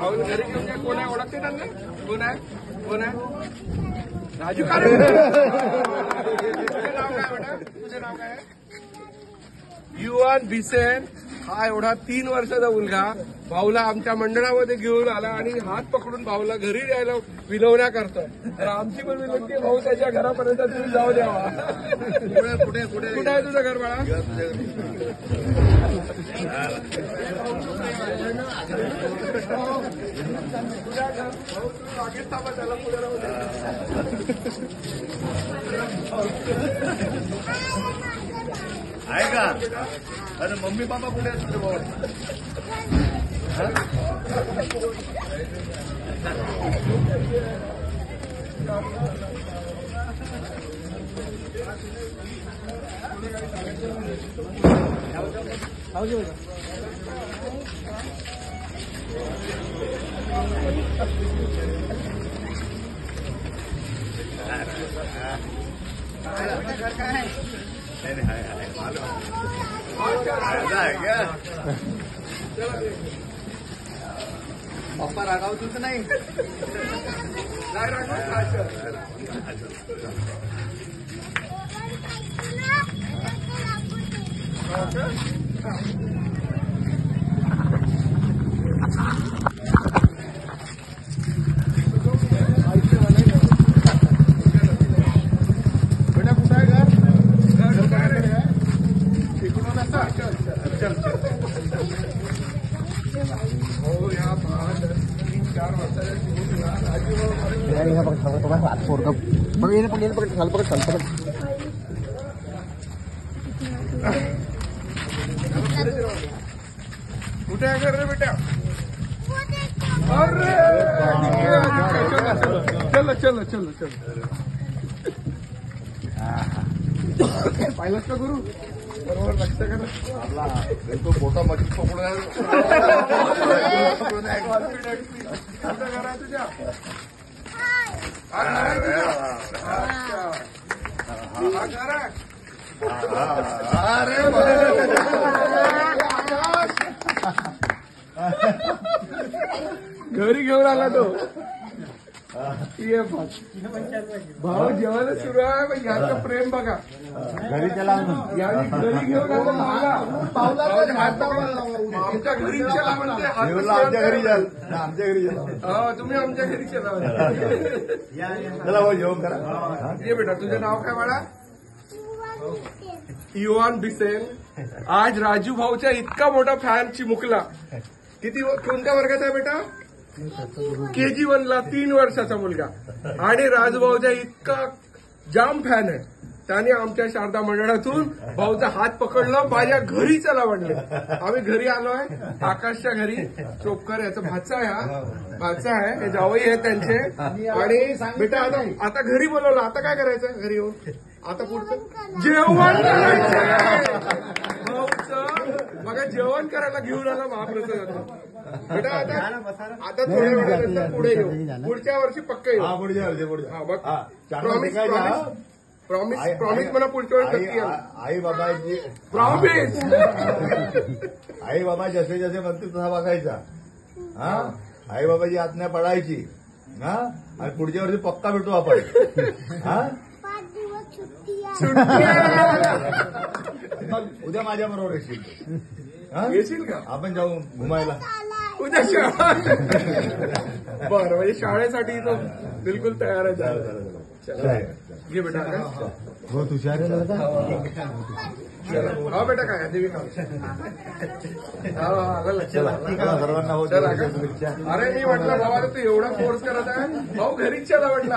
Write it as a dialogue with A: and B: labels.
A: भाऊ घरी घेऊन जा. कोण आहे ओळखते त्यांना? कोण आहे? कोण आहे? राजू काळे. तुझे नाव काय बेटा? तुझे नाव काय? युवान भिसेन. हा एवढा 3 वर्षाचा मुलगा भाऊला आमच्या मंडळामध्ये घेऊन आला आणि हात पकडून भाऊला घरी द्यायला विनवण्या करतोय. तर आमची पण विनंती भाऊ त्याच्या घरापर्यंत तुम्ही जाऊ द्यावा. कुठे कुठे आहे तुझं घर बाळा? त्याला पुढे राहू दे.
B: आहे का? अरे मम्मी पापा कुठे आहेत तुझे? पप्पा रागावतोच नाही.
A: बेटा कुठं आहे घर? घर इकडून असता. हो या 3-4 वर्षाच्या कुठे आहे घर रे बेटा? अरे चलो चलो चलो चलो. पाहिलंच का गुरु? बरोबर लक्ष करा.
B: तो मोठा मशीन पकडून
A: घर आहे तुझ्या? घर आहे.
B: अरे
A: घरी घेऊन आला तो. ये भाऊ जेवण सुरू आहे. पण याचं प्रेम बघा.
B: घरी त्याला
A: याने घरी घेऊन आला. आमच्या घरी चला म्हणते.
B: आमच्या घरी जाल. आमच्या घरी जाल.
A: हो तुम्ही आमच्या घरी चला.
B: चला भाऊ जेवण करा.
A: ये बेटा तुझं नाव काय बाळा? युवान भिसेन. आज राजू भाऊच्या इतका मोठा फॅन चिमुकला. किती कोणत्या वर्गात आहे बेटा? KG1ला 3 वर्षाचा मुलगा. आणि राजूभाऊचा इतका जाम फॅन आहे. त्याने आमच्या शारदा मंडळातून भाऊचा हात पकडला. माझ्या घरी चला म्हणले. आम्ही घरी आलोय. आकाशच्या घरी. चोपकर याचा भाचा आहे. हा भाचा आहे. हे जावई आहे त्यांचे. आणि बेटा आता घरी बोलवलं. आता काय करायचं घरी येऊन? आता पुढचं जेवण करायचं. भाऊचं बघा जेवण करायला घेऊन आला महाप्रसाद. बेटा आता थोड्या वेळानंतर पुढे येऊ. पुढच्या वर्षी पक्का येऊ.
B: पुढच्या वर्षी.
A: हा बघ प्रॉमिस मला पुढच्या वेळेस नक्की येऊ.
B: आई बाबाची
A: प्रॉमिस.
B: आई बाबा जसे जसे म्हणतील तसा बघायचा. हा आई बाबाची आज्ञा पडायची. हा आणि पुढच्या वर्षी पक्का भेटू आपण. हा उद्या माझ्या बरोबर येशील.
A: येशील का?
B: आपण जाऊ घुमायला
A: उद्या शाळा. बरं म्हणजे शाळेसाठी तो बिलकुल तयार आहे. घे बेटा.
B: हो तुषार
A: हा बेटा काय देवी का?
B: सर्वांना हो.
A: अरे मी म्हटलं बाबा तू एवढा फोर्स करत आहे. भाऊ घरीच चला म्हटलं.